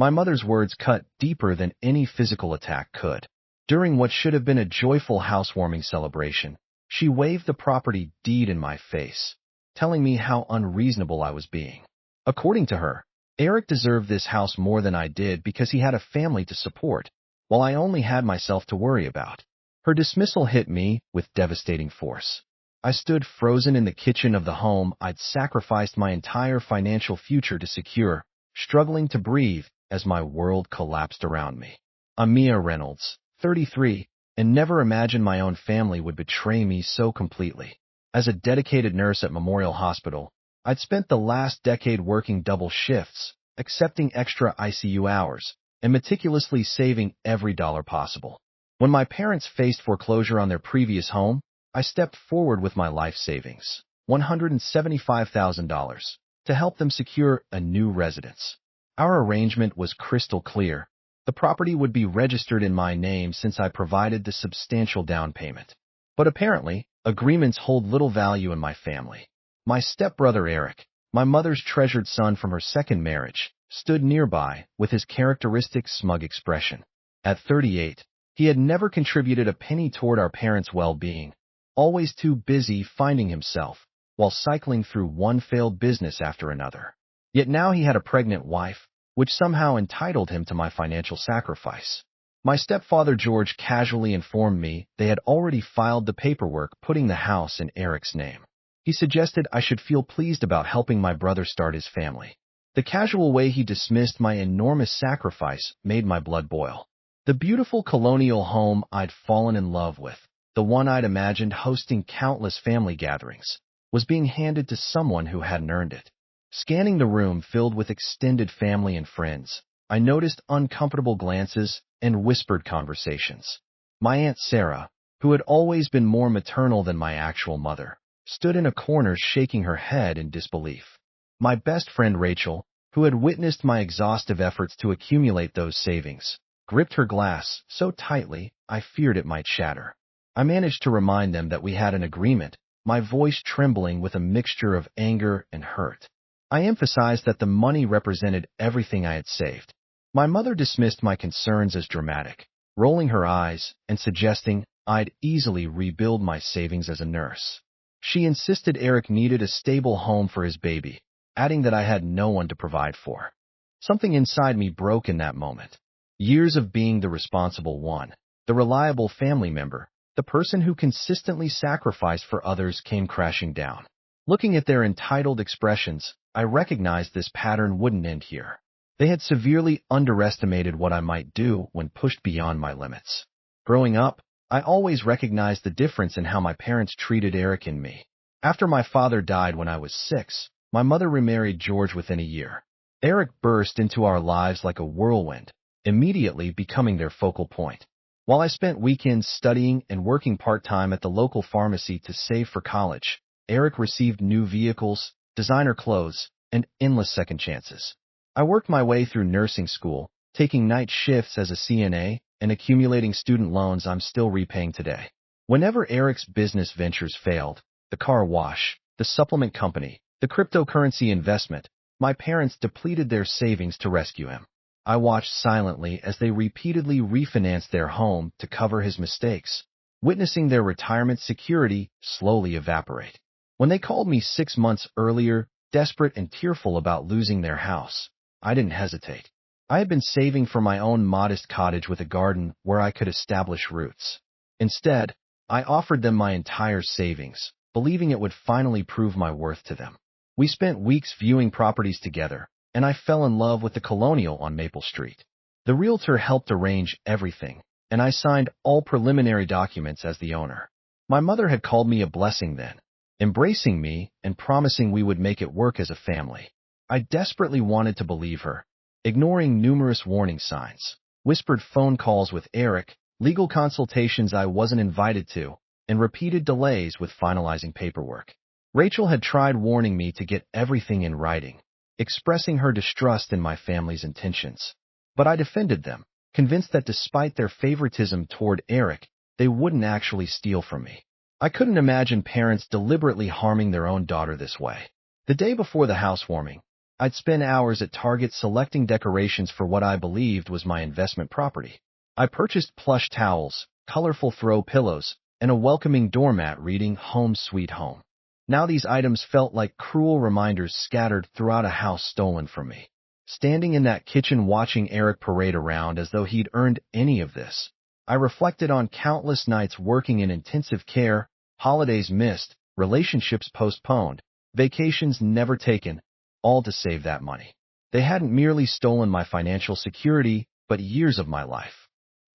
My mother's words cut deeper than any physical attack could. During what should have been a joyful housewarming celebration, she waved the property deed in my face, telling me how unreasonable I was being. According to her, Eric deserved this house more than I did because he had a family to support, while I only had myself to worry about. Her dismissal hit me with devastating force. I stood frozen in the kitchen of the home I'd sacrificed my entire financial future to secure, struggling to breathe as my world collapsed around me. I'm Mia Reynolds, 33, and never imagined my own family would betray me so completely. As a dedicated nurse at Memorial Hospital, I'd spent the last decade working double shifts, accepting extra ICU hours, and meticulously saving every dollar possible. When my parents faced foreclosure on their previous home, I stepped forward with my life savings, $175,000, to help them secure a new residence. Our arrangement was crystal clear. The property would be registered in my name since I provided the substantial down payment. But apparently, agreements hold little value in my family. My stepbrother Eric, my mother's treasured son from her second marriage, stood nearby with his characteristic smug expression. At 38, he had never contributed a penny toward our parents' well-being, always too busy finding himself while cycling through one failed business after another. Yet now he had a pregnant wife, which somehow entitled him to my financial sacrifice. My stepfather George casually informed me they had already filed the paperwork putting the house in Eric's name. He suggested I should feel pleased about helping my brother start his family. The casual way he dismissed my enormous sacrifice made my blood boil. The beautiful colonial home I'd fallen in love with, the one I'd imagined hosting countless family gatherings, was being handed to someone who hadn't earned it. Scanning the room filled with extended family and friends, I noticed uncomfortable glances and whispered conversations. My Aunt Sarah, who had always been more maternal than my actual mother, stood in a corner shaking her head in disbelief. My best friend Rachel, who had witnessed my exhaustive efforts to accumulate those savings, gripped her glass so tightly I feared it might shatter. I managed to remind them that we had an agreement, my voice trembling with a mixture of anger and hurt. I emphasized that the money represented everything I had saved. My mother dismissed my concerns as dramatic, rolling her eyes and suggesting I'd easily rebuild my savings as a nurse. She insisted Eric needed a stable home for his baby, adding that I had no one to provide for. Something inside me broke in that moment. Years of being the responsible one, the reliable family member, the person who consistently sacrificed for others came crashing down. Looking at their entitled expressions, I recognized this pattern wouldn't end here. They had severely underestimated what I might do when pushed beyond my limits. Growing up, I always recognized the difference in how my parents treated Eric and me. After my father died when I was 6, my mother remarried George within a year. Eric burst into our lives like a whirlwind, immediately becoming their focal point. While I spent weekends studying and working part-time at the local pharmacy to save for college, Eric received new vehicles, designer clothes, and endless second chances. I worked my way through nursing school, taking night shifts as a CNA, and accumulating student loans I'm still repaying today. Whenever Eric's business ventures failed, the car wash, the supplement company, the cryptocurrency investment, my parents depleted their savings to rescue him. I watched silently as they repeatedly refinanced their home to cover his mistakes, witnessing their retirement security slowly evaporate. When they called me 6 months earlier, desperate and tearful about losing their house, I didn't hesitate. I had been saving for my own modest cottage with a garden where I could establish roots. Instead, I offered them my entire savings, believing it would finally prove my worth to them. We spent weeks viewing properties together, and I fell in love with the Colonial on Maple Street. The realtor helped arrange everything, and I signed all preliminary documents as the owner. My mother had called me a blessing then, embracing me and promising we would make it work as a family. I desperately wanted to believe her, ignoring numerous warning signs, whispered phone calls with Eric, legal consultations I wasn't invited to, and repeated delays with finalizing paperwork. Rachel had tried warning me to get everything in writing, expressing her distrust in my family's intentions. But I defended them, convinced that despite their favoritism toward Eric, they wouldn't actually steal from me. I couldn't imagine parents deliberately harming their own daughter this way. The day before the housewarming, I'd spend hours at Target selecting decorations for what I believed was my investment property. I purchased plush towels, colorful throw pillows, and a welcoming doormat reading "Home Sweet Home." Now these items felt like cruel reminders scattered throughout a house stolen from me. Standing in that kitchen watching Eric parade around as though he'd earned any of this, I reflected on countless nights working in intensive care, holidays missed, relationships postponed, vacations never taken, all to save that money. They hadn't merely stolen my financial security, but years of my life.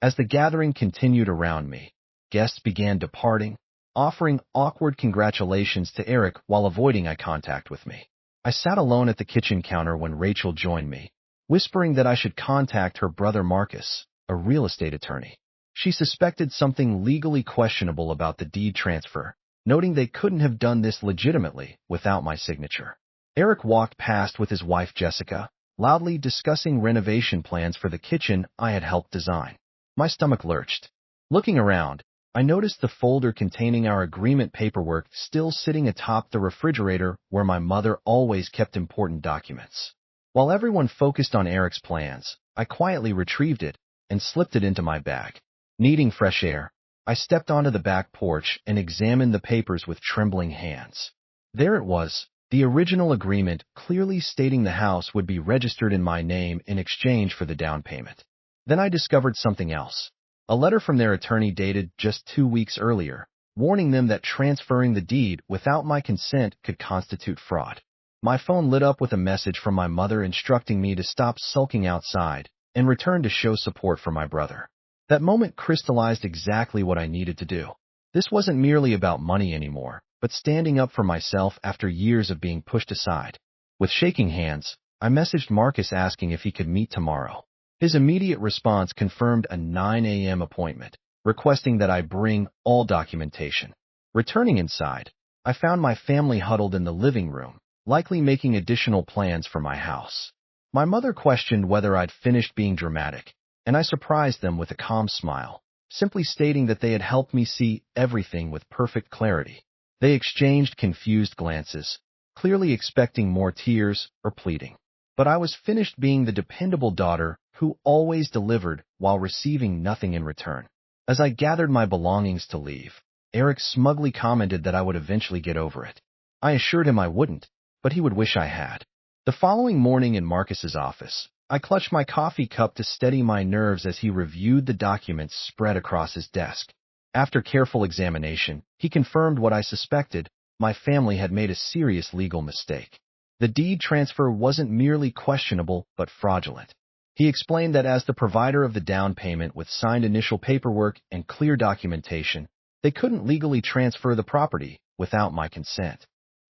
As the gathering continued around me, guests began departing, offering awkward congratulations to Eric while avoiding eye contact with me. I sat alone at the kitchen counter when Rachel joined me, whispering that I should contact her brother Marcus, a real estate attorney. She suspected something legally questionable about the deed transfer, noting they couldn't have done this legitimately without my signature. Eric walked past with his wife Jessica, loudly discussing renovation plans for the kitchen I had helped design. My stomach lurched. Looking around, I noticed the folder containing our agreement paperwork still sitting atop the refrigerator where my mother always kept important documents. While everyone focused on Eric's plans, I quietly retrieved it and slipped it into my bag. Needing fresh air, I stepped onto the back porch and examined the papers with trembling hands. There it was, the original agreement clearly stating the house would be registered in my name in exchange for the down payment. Then I discovered something else. A letter from their attorney dated just 2 weeks earlier, warning them that transferring the deed without my consent could constitute fraud. My phone lit up with a message from my mother instructing me to stop sulking outside and return to show support for my brother. That moment crystallized exactly what I needed to do. This wasn't merely about money anymore, but standing up for myself after years of being pushed aside. With shaking hands, I messaged Marcus asking if he could meet tomorrow. His immediate response confirmed a 9 a.m. appointment, requesting that I bring all documentation. Returning inside, I found my family huddled in the living room, likely making additional plans for my house. My mother questioned whether I'd finished being dramatic, and I surprised them with a calm smile, simply stating that they had helped me see everything with perfect clarity. They exchanged confused glances, clearly expecting more tears or pleading. But I was finished being the dependable daughter who always delivered while receiving nothing in return. As I gathered my belongings to leave, Eric smugly commented that I would eventually get over it. I assured him I wouldn't, but he would wish I had. The following morning in Marcus's office, I clutched my coffee cup to steady my nerves as he reviewed the documents spread across his desk. After careful examination, he confirmed what I suspected: my family had made a serious legal mistake. The deed transfer wasn't merely questionable, but fraudulent. He explained that as the provider of the down payment with signed initial paperwork and clear documentation, they couldn't legally transfer the property without my consent.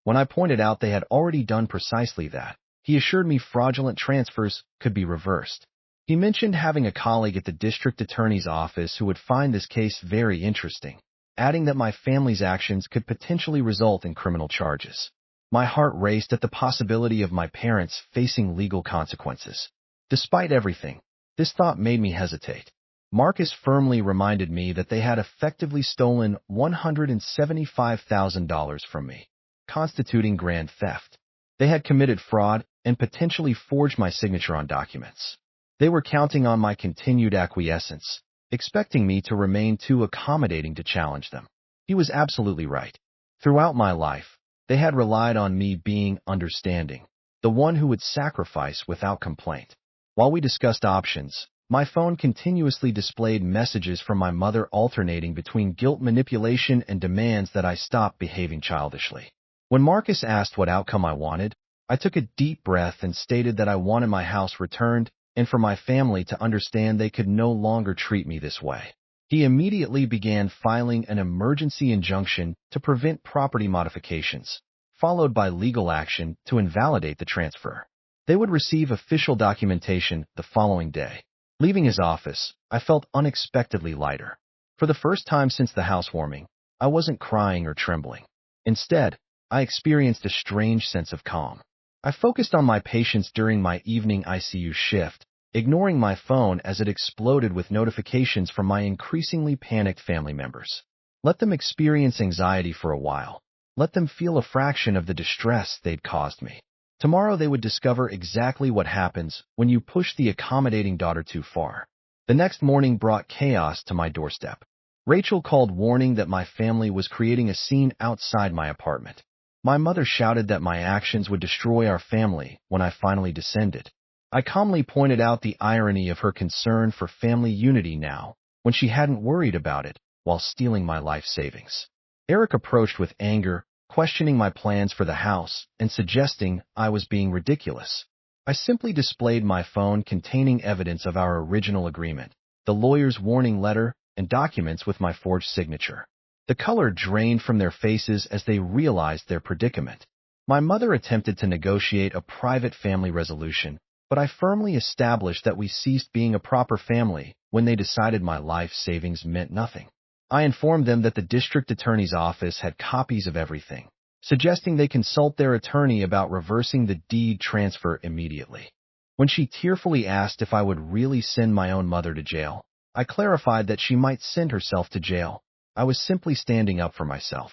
When I pointed out they had already done precisely that, he assured me fraudulent transfers could be reversed. He mentioned having a colleague at the district attorney's office who would find this case very interesting, adding that my family's actions could potentially result in criminal charges. My heart raced at the possibility of my parents facing legal consequences. Despite everything, this thought made me hesitate. Marcus firmly reminded me that they had effectively stolen $175,000 from me, constituting grand theft. They had committed fraud and potentially forged my signature on documents. They were counting on my continued acquiescence, expecting me to remain too accommodating to challenge them. He was absolutely right. Throughout my life, they had relied on me being understanding, the one who would sacrifice without complaint. While we discussed options, my phone continuously displayed messages from my mother alternating between guilt manipulation and demands that I stop behaving childishly. When Marcus asked what outcome I wanted, I took a deep breath and stated that I wanted my house returned and for my family to understand they could no longer treat me this way. He immediately began filing an emergency injunction to prevent property modifications, followed by legal action to invalidate the transfer. They would receive official documentation the following day. Leaving his office, I felt unexpectedly lighter. For the first time since the housewarming, I wasn't crying or trembling. Instead, I experienced a strange sense of calm. I focused on my patients during my evening ICU shift, ignoring my phone as it exploded with notifications from my increasingly panicked family members. Let them experience anxiety for a while. Let them feel a fraction of the distress they'd caused me. Tomorrow they would discover exactly what happens when you push the accommodating daughter too far. The next morning brought chaos to my doorstep. Rachel called, warning that my family was creating a scene outside my apartment. My mother shouted that my actions would destroy our family when I finally descended. I calmly pointed out the irony of her concern for family unity now, when she hadn't worried about it while stealing my life savings. Eric approached with anger, questioning my plans for the house and suggesting I was being ridiculous. I simply displayed my phone containing evidence of our original agreement, the lawyer's warning letter, and documents with my forged signature. The color drained from their faces as they realized their predicament. My mother attempted to negotiate a private family resolution, but I firmly established that we ceased being a proper family when they decided my life savings meant nothing. I informed them that the district attorney's office had copies of everything, suggesting they consult their attorney about reversing the deed transfer immediately. When she tearfully asked if I would really send my own mother to jail, I clarified that she might send herself to jail. I was simply standing up for myself.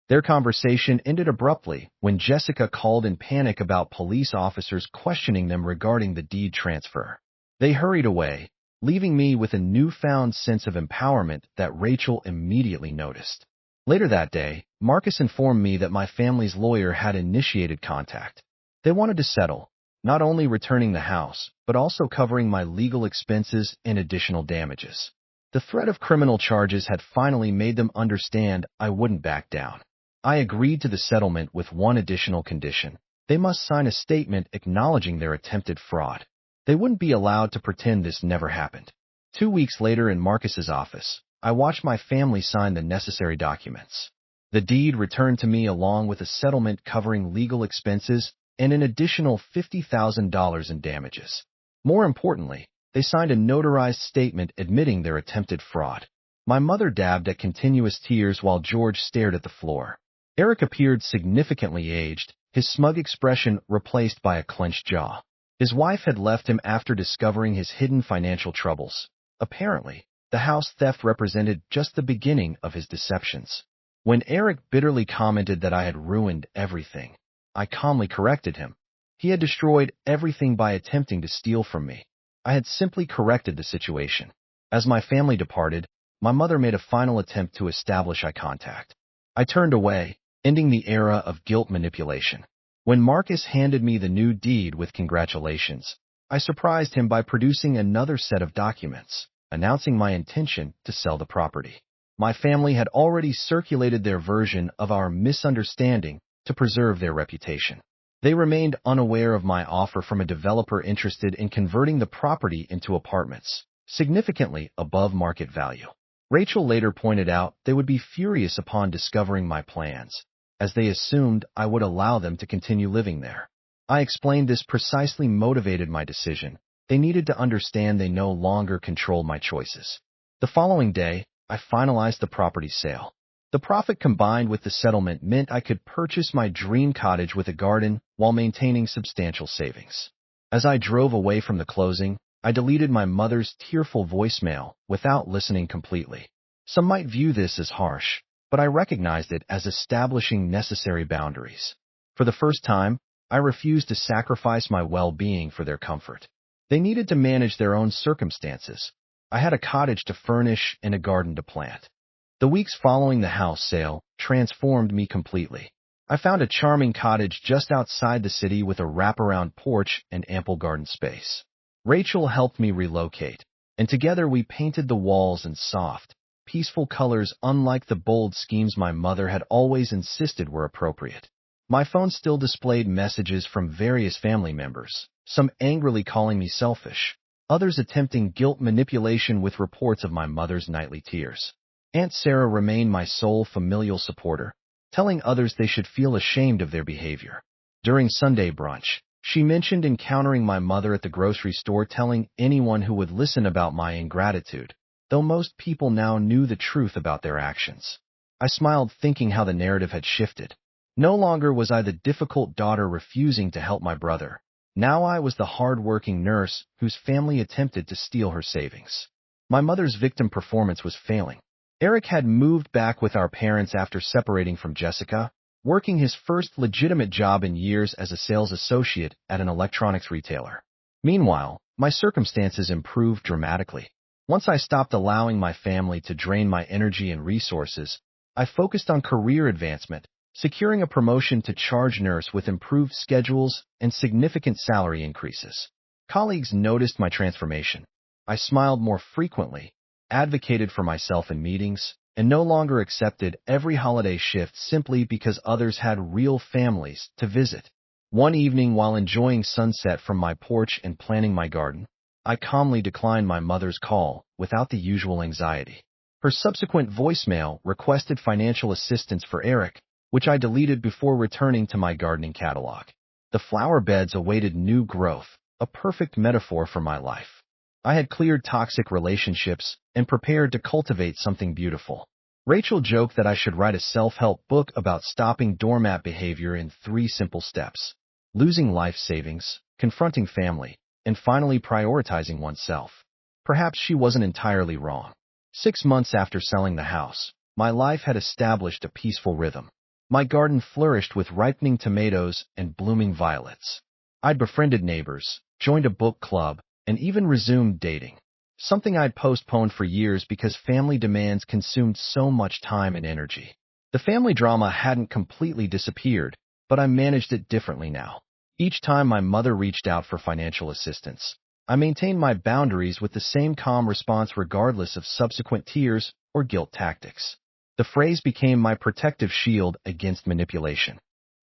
Their conversation ended abruptly when Jessica called in panic about police officers questioning them regarding the deed transfer. They hurried away, leaving me with a newfound sense of empowerment that Rachel immediately noticed. Later that day, Marcus informed me that my family's lawyer had initiated contact. They wanted to settle, not only returning the house, but also covering my legal expenses and additional damages. The threat of criminal charges had finally made them understand I wouldn't back down. I agreed to the settlement with one additional condition. They must sign a statement acknowledging their attempted fraud. They wouldn't be allowed to pretend this never happened. 2 weeks later in Marcus's office, I watched my family sign the necessary documents. The deed returned to me along with a settlement covering legal expenses and an additional $50,000 in damages. More importantly, they signed a notarized statement admitting their attempted fraud. My mother dabbed at continuous tears while George stared at the floor. Eric appeared significantly aged, his smug expression replaced by a clenched jaw. His wife had left him after discovering his hidden financial troubles. Apparently, the house theft represented just the beginning of his deceptions. When Eric bitterly commented that I had ruined everything, I calmly corrected him. He had destroyed everything by attempting to steal from me. I had simply corrected the situation. As my family departed, my mother made a final attempt to establish eye contact. I turned away, ending the era of guilt manipulation. When Marcus handed me the new deed with congratulations, I surprised him by producing another set of documents, announcing my intention to sell the property. My family had already circulated their version of our misunderstanding to preserve their reputation. They remained unaware of my offer from a developer interested in converting the property into apartments, significantly above market value. Rachel later pointed out they would be furious upon discovering my plans, as they assumed I would allow them to continue living there. I explained this precisely motivated my decision. They needed to understand they no longer controlled my choices. The following day, I finalized the property sale. The profit combined with the settlement meant I could purchase my dream cottage with a garden while maintaining substantial savings. As I drove away from the closing, I deleted my mother's tearful voicemail without listening completely. Some might view this as harsh, but I recognized it as establishing necessary boundaries. For the first time, I refused to sacrifice my well-being for their comfort. They needed to manage their own circumstances. I had a cottage to furnish and a garden to plant. The weeks following the house sale transformed me completely. I found a charming cottage just outside the city with a wraparound porch and ample garden space. Rachel helped me relocate, and together we painted the walls in soft, peaceful colors unlike the bold schemes my mother had always insisted were appropriate. My phone still displayed messages from various family members, some angrily calling me selfish, others attempting guilt manipulation with reports of my mother's nightly tears. Aunt Sarah remained my sole familial supporter, telling others they should feel ashamed of their behavior. During Sunday brunch, she mentioned encountering my mother at the grocery store, telling anyone who would listen about my ingratitude, though most people now knew the truth about their actions. I smiled, thinking how the narrative had shifted. No longer was I the difficult daughter refusing to help my brother. Now I was the hard-working nurse whose family attempted to steal her savings. My mother's victim performance was failing. Eric had moved back with our parents after separating from Jessica, working his first legitimate job in years as a sales associate at an electronics retailer. Meanwhile, my circumstances improved dramatically. Once I stopped allowing my family to drain my energy and resources, I focused on career advancement, securing a promotion to charge nurse with improved schedules and significant salary increases. Colleagues noticed my transformation. I smiled more frequently, advocated for myself in meetings, and no longer accepted every holiday shift simply because others had real families to visit. One evening, while enjoying sunset from my porch and planting my garden, I calmly declined my mother's call without the usual anxiety. Her subsequent voicemail requested financial assistance for Eric, which I deleted before returning to my gardening catalog. The flower beds awaited new growth, a perfect metaphor for my life. I had cleared toxic relationships and prepared to cultivate something beautiful. Rachel joked that I should write a self-help book about stopping doormat behavior in 3 simple steps: losing life savings, confronting family, and finally prioritizing oneself. Perhaps she wasn't entirely wrong. 6 months after selling the house, my life had established a peaceful rhythm. My garden flourished with ripening tomatoes and blooming violets. I'd befriended neighbors, joined a book club, and even resumed dating, something I'd postponed for years because family demands consumed so much time and energy. The family drama hadn't completely disappeared, but I managed it differently now. Each time my mother reached out for financial assistance, I maintained my boundaries with the same calm response regardless of subsequent tears or guilt tactics. The phrase became my protective shield against manipulation.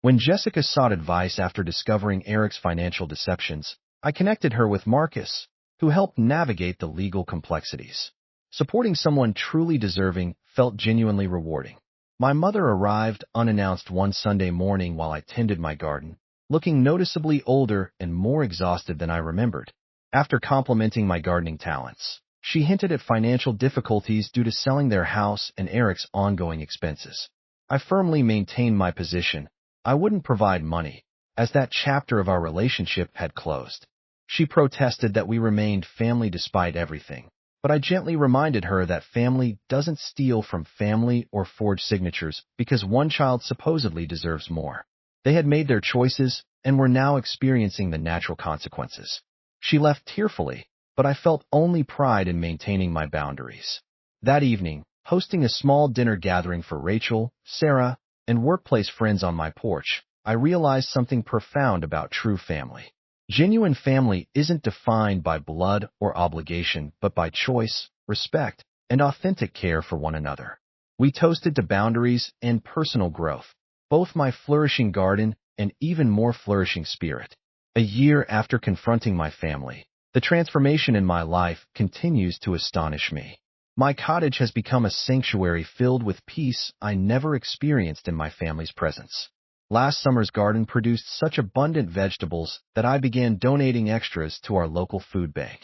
When Jessica sought advice after discovering Eric's financial deceptions, I connected her with Marcus, who helped navigate the legal complexities. Supporting someone truly deserving felt genuinely rewarding. My mother arrived unannounced one Sunday morning while I tended my garden, looking noticeably older and more exhausted than I remembered. After complimenting my gardening talents, she hinted at financial difficulties due to selling their house and Eric's ongoing expenses. I firmly maintained my position. I wouldn't provide money, as that chapter of our relationship had closed. She protested that we remained family despite everything, but I gently reminded her that family doesn't steal from family or forge signatures because one child supposedly deserves more. They had made their choices and were now experiencing the natural consequences. She left tearfully, but I felt only pride in maintaining my boundaries. That evening, hosting a small dinner gathering for Rachel, Sarah, and workplace friends on my porch, I realized something profound about true family. Genuine family isn't defined by blood or obligation, but by choice, respect, and authentic care for one another. We toasted to boundaries and personal growth, both my flourishing garden and even more flourishing spirit. A year after confronting my family, the transformation in my life continues to astonish me. My cottage has become a sanctuary filled with peace I never experienced in my family's presence. Last summer's garden produced such abundant vegetables that I began donating extras to our local food bank.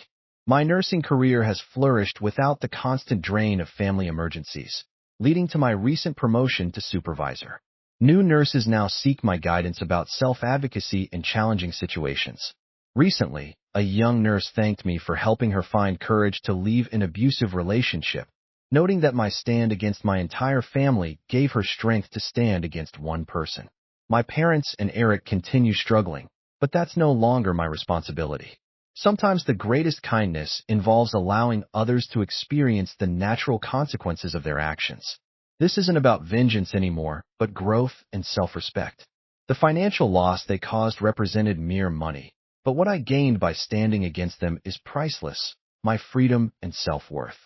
My nursing career has flourished without the constant drain of family emergencies, leading to my recent promotion to supervisor. New nurses now seek my guidance about self-advocacy in challenging situations. Recently, a young nurse thanked me for helping her find courage to leave an abusive relationship, noting that my stand against my entire family gave her strength to stand against one person. My parents and Eric continue struggling, but that's no longer my responsibility. Sometimes the greatest kindness involves allowing others to experience the natural consequences of their actions. This isn't about vengeance anymore, but growth and self-respect. The financial loss they caused represented mere money, but what I gained by standing against them is priceless: my freedom and self-worth.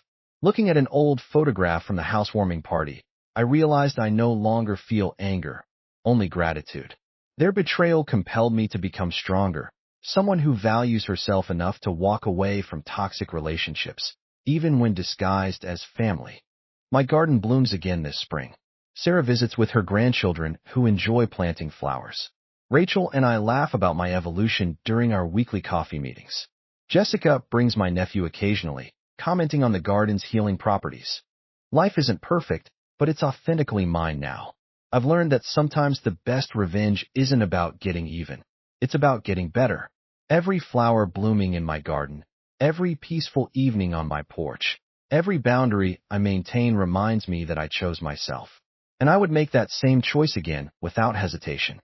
Looking at an old photograph from the housewarming party, I realized I no longer feel anger, only gratitude. Their betrayal compelled me to become stronger, someone who values herself enough to walk away from toxic relationships, even when disguised as family. My garden blooms again this spring. Sarah visits with her grandchildren who enjoy planting flowers. Rachel and I laugh about my evolution during our weekly coffee meetings. Jessica brings my nephew occasionally, commenting on the garden's healing properties. Life isn't perfect, but it's authentically mine now. I've learned that sometimes the best revenge isn't about getting even. It's about getting better. Every flower blooming in my garden, every peaceful evening on my porch, every boundary I maintain reminds me that I chose myself. and I would make that same choice again without hesitation.